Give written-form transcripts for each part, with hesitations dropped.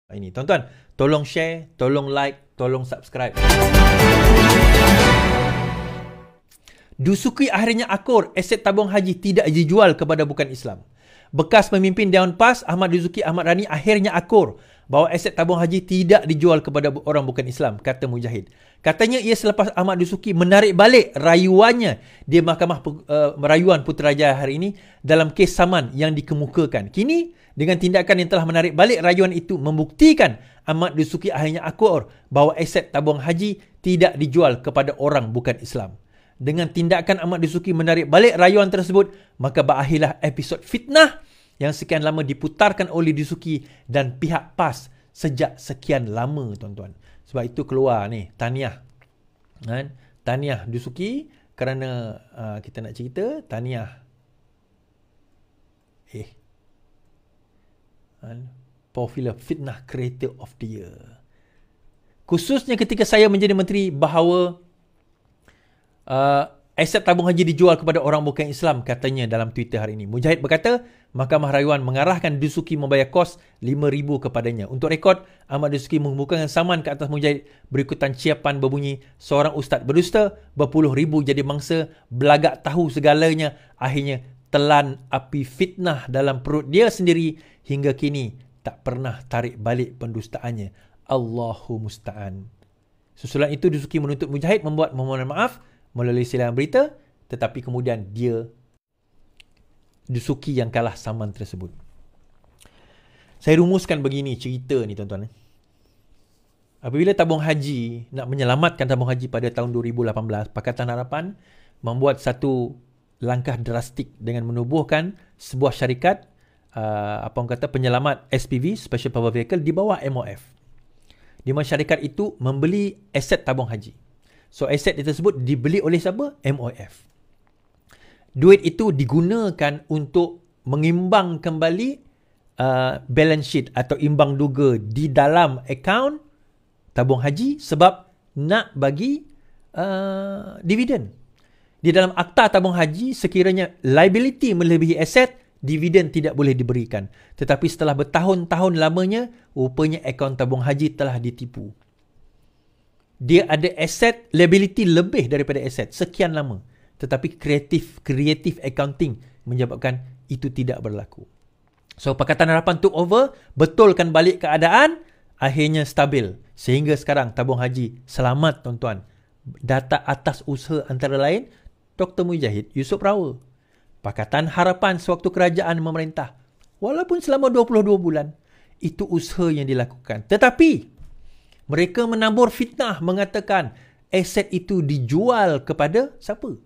Ini tuan-tuan, tolong share, tolong like, tolong subscribe. Dusuki akhirnya akur, aset tabung haji tidak dijual kepada bukan Islam. Bekas pemimpin Dewan PAS Ahmad Dusuki Ahmad Rani akhirnya akur bahawa aset tabung haji tidak dijual kepada orang bukan Islam, kata Mujahid. Katanya ia selepas Ahmad Dusuki menarik balik rayuannya di Mahkamah Rayuan Putrajaya hari ini dalam kes saman yang dikemukakan. Kini, dengan tindakan yang telah menarik balik rayuan itu membuktikan Ahmad Dusuki akhirnya akur bahawa aset tabung haji tidak dijual kepada orang bukan Islam. Dengan tindakan Ahmad Dusuki menarik balik rayuan tersebut, maka berakhirlah episod fitnah yang sekian lama diputarkan oleh Dusuki dan pihak PAS sejak sekian lama, tuan-tuan. Sebab itu keluar ni tahniah. Tahniah Dusuki kerana kita nak cerita tahniah. Popular Fitnah Creator of the Year. Khususnya ketika saya menjadi menteri bahawa aset tabung haji dijual kepada orang bukan Islam, katanya dalam Twitter hari ini. Mujahid berkata, Mahkamah Rayuan mengarahkan Dusuki membayar kos RM5,000 kepadanya. Untuk rekod, Ahmad Dusuki menghubungkan saman ke atas Mujahid berikutan ciapan berbunyi, seorang ustaz berdusta, berpuluh ribu jadi mangsa, belagak tahu segalanya, akhirnya telan api fitnah dalam perut dia sendiri hingga kini tak pernah tarik balik pendustaannya. Allahu musta'an. Susulan itu Dusuki menuntut Mujahid membuat permohonan maaf melalui siaran berita, tetapi kemudian dia Dusuki yang kalah saman tersebut. Saya rumuskan begini cerita ni, tuan-tuan. Apabila tabung haji nak menyelamatkan tabung haji pada tahun 2018, Pakatan Harapan membuat satu langkah drastik dengan menubuhkan sebuah syarikat penyelamat SPV, Special Power Vehicle, di bawah MOF. Di mana syarikat itu membeli aset tabung haji. So aset tersebut dibeli oleh siapa? MOF. Duit itu digunakan untuk mengimbang kembali balance sheet atau imbang duga di dalam akaun tabung haji sebab nak bagi dividen. Di dalam akta tabung haji, sekiranya liability melebihi aset, dividen tidak boleh diberikan. Tetapi setelah bertahun-tahun lamanya, rupanya akaun tabung haji telah ditipu. Dia ada aset, liability lebih daripada aset sekian lama. Tetapi creative accounting menyebabkan itu tidak berlaku. So, Pakatan Harapan took over, betulkan balik keadaan, akhirnya stabil. Sehingga sekarang tabung haji selamat, tuan-tuan. Data atas usaha antara lain Dr. Mujahid Yusof Rawa. Pakatan Harapan sewaktu kerajaan memerintah. Walaupun selama 22 bulan, itu usaha yang dilakukan. Tetapi mereka menabur fitnah mengatakan aset itu dijual kepada siapa?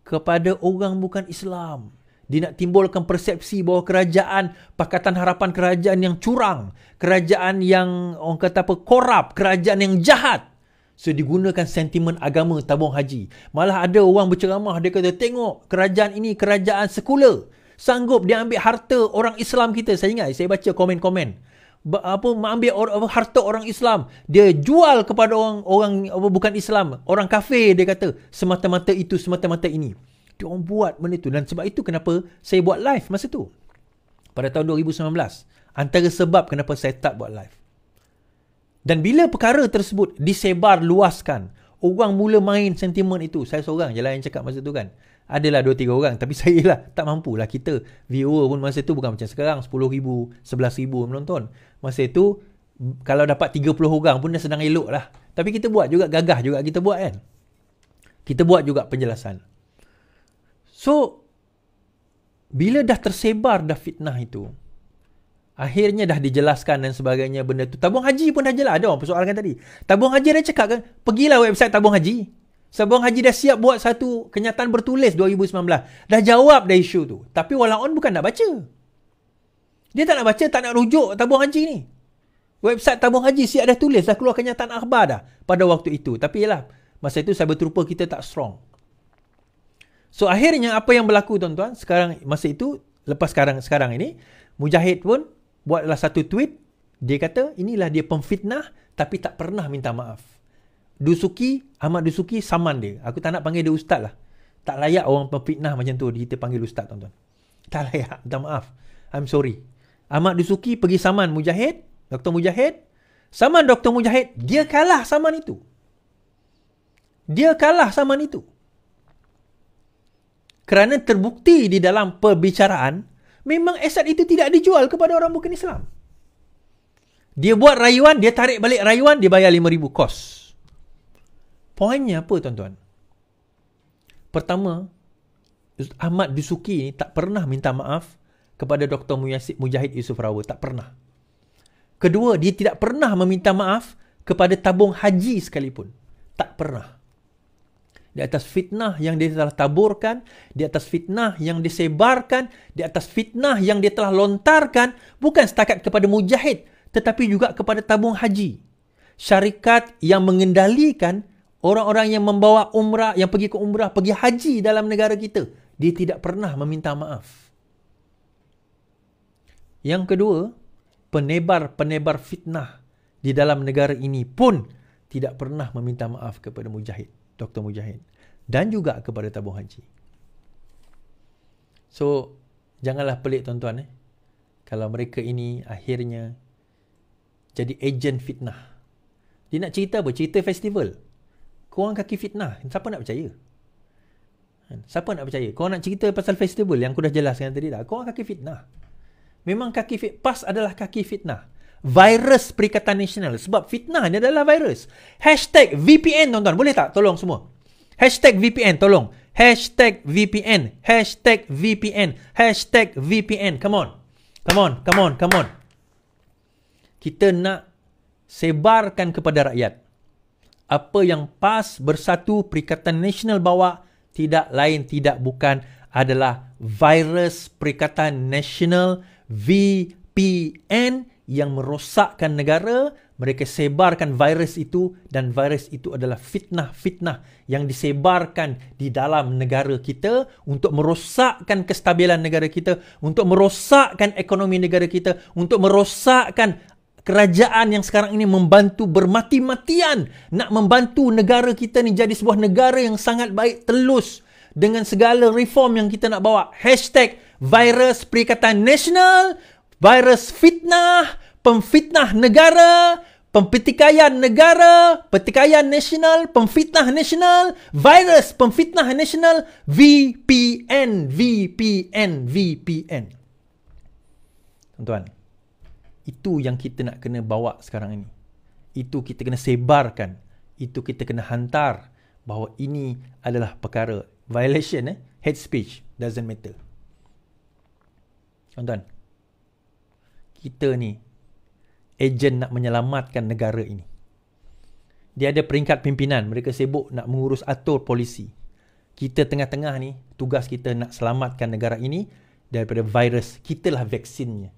Kepada orang bukan Islam. Dia nak timbulkan persepsi bahawa kerajaan, Pakatan Harapan kerajaan yang curang, kerajaan yang orang kata korup, kerajaan yang jahat. So digunakan sentimen agama tabung haji. Malah ada orang berceramah, dia kata, tengok kerajaan ini kerajaan sekular. Sanggup dia ambil harta orang Islam kita. Saya ingat, saya baca komen-komen. Mengambil harta orang Islam, dia jual kepada orang bukan Islam, orang kafir, dia kata semata-mata itu, semata-mata ini. Dia orang buat benda itu. Dan sebab itu kenapa saya buat live masa tu pada tahun 2019. Antara sebab kenapa saya tak buat live. Dan bila perkara tersebut disebar luaskan, orang mula main sentimen itu. Saya seorang je lah yang cakap masa tu kan. Adalah 2-3 orang, tapi saya lah tak mampulah. Kita viewer pun masa tu bukan macam sekarang 10,000, 11,000 menonton. Masa itu kalau dapat 30 orang pun dah sedang elok lah. Tapi kita buat juga, gagah juga kita buat kan. Kita buat juga penjelasan. So bila dah tersebar dah fitnah itu, akhirnya dah dijelaskan dan sebagainya benda tu. Tabung haji pun dah jelas. Ada orang persoalkan tadi. Tabung haji dah cakap kan, pergilah website tabung haji. Tabung haji dah siap buat satu kenyataan bertulis 2019. Dah jawab dah isu tu. Tapi walaupun bukan nak baca. Dia tak nak baca, tak nak rujuk tabung haji ni. Website tabung haji siap dah tulis, dah keluar kenyataan akhbar dah pada waktu itu. Tapi yalah, masa itu cyber trooper kita tak strong. So akhirnya apa yang berlaku, tuan-tuan, sekarang masa itu, lepas sekarang ini, Mujahid pun buatlah satu tweet. Dia kata inilah dia pemfitnah tapi tak pernah minta maaf. Ahmad Dusuki saman dia. Aku tak nak panggil dia ustaz lah. Tak layak orang pemfitnah macam tu kita panggil ustaz, tuan-tuan. Tak layak, minta maaf. I'm sorry. Ahmad Dusuki pergi saman Mujahid Dr. Mujahid, saman Dr. Mujahid, dia kalah saman itu. Dia kalah saman itu. Kerana terbukti di dalam perbicaraan, memang aset itu tidak dijual kepada orang bukan Islam. Dia buat rayuan, dia tarik balik rayuan, dia bayar 5,000 kos. Poinnya apa tuan-tuan? Pertama, Ahmad Dusuki ni tak pernah minta maaf kepada Dr. Mujahid Yusof Rawa. Tak pernah. Kedua, dia tidak pernah meminta maaf kepada tabung haji sekalipun. Tak pernah. Di atas fitnah yang dia telah taburkan, di atas fitnah yang disebarkan, di atas fitnah yang dia telah lontarkan, bukan setakat kepada Mujahid, tetapi juga kepada tabung haji. Syarikat yang mengendalikan orang-orang yang membawa umrah, yang pergi ke umrah, pergi haji dalam negara kita. Dia tidak pernah meminta maaf. Yang kedua, penebar-penebar fitnah di dalam negara ini pun tidak pernah meminta maaf kepada Mujahid, Dr. Mujahid, dan juga kepada tabung haji. So, janganlah pelik tuan-tuan. Kalau mereka ini akhirnya jadi ejen fitnah. Dia nak cerita apa? Cerita festival. Korang kaki fitnah. Siapa nak percaya? Siapa nak percaya? Korang nak cerita pasal festival yang aku dah jelaskan tadi dah. Korang kaki fitnah. Memang kaki fitnah. PAS adalah kaki fitnah. Virus Perikatan Nasional. Sebab fitnah ni adalah virus. Hashtag VPN tuan-tuan. Boleh tak? Tolong semua. Hashtag VPN. Tolong. Hashtag VPN. Hashtag VPN. Hashtag VPN. Come on. Come on. Come on. Come on. Kita nak sebarkan kepada rakyat. Apa yang PAS Bersatu Perikatan Nasional bawa tidak lain tidak bukan adalah virus Perikatan Nasional VPN yang merosakkan negara. Mereka sebarkan virus itu dan virus itu adalah fitnah-fitnah yang disebarkan di dalam negara kita untuk merosakkan kestabilan negara kita, untuk merosakkan ekonomi negara kita, untuk merosakkan kerajaan yang sekarang ini membantu bermati-matian nak membantu negara kita ni jadi sebuah negara yang sangat baik, telus dengan segala reform yang kita nak bawa. Hashtag virus Perikatan Nasional, virus fitnah, pemfitnah negara, pempertikaian negara, pertikaian nasional, pemfitnah nasional, virus pemfitnah nasional, VPN, VPN, VPN. Tuan-tuan, itu yang kita nak kena bawa sekarang ini. Itu kita kena sebarkan. Itu kita kena hantar bahawa ini adalah perkara violation. Hate speech doesn't matter. Tuan-tuan, kita ni ejen nak menyelamatkan negara ini. Dia ada peringkat pimpinan. Mereka sibuk nak mengurus atur polisi. Kita tengah-tengah ni, tugas kita nak selamatkan negara ini daripada virus. Kitalah vaksinnya.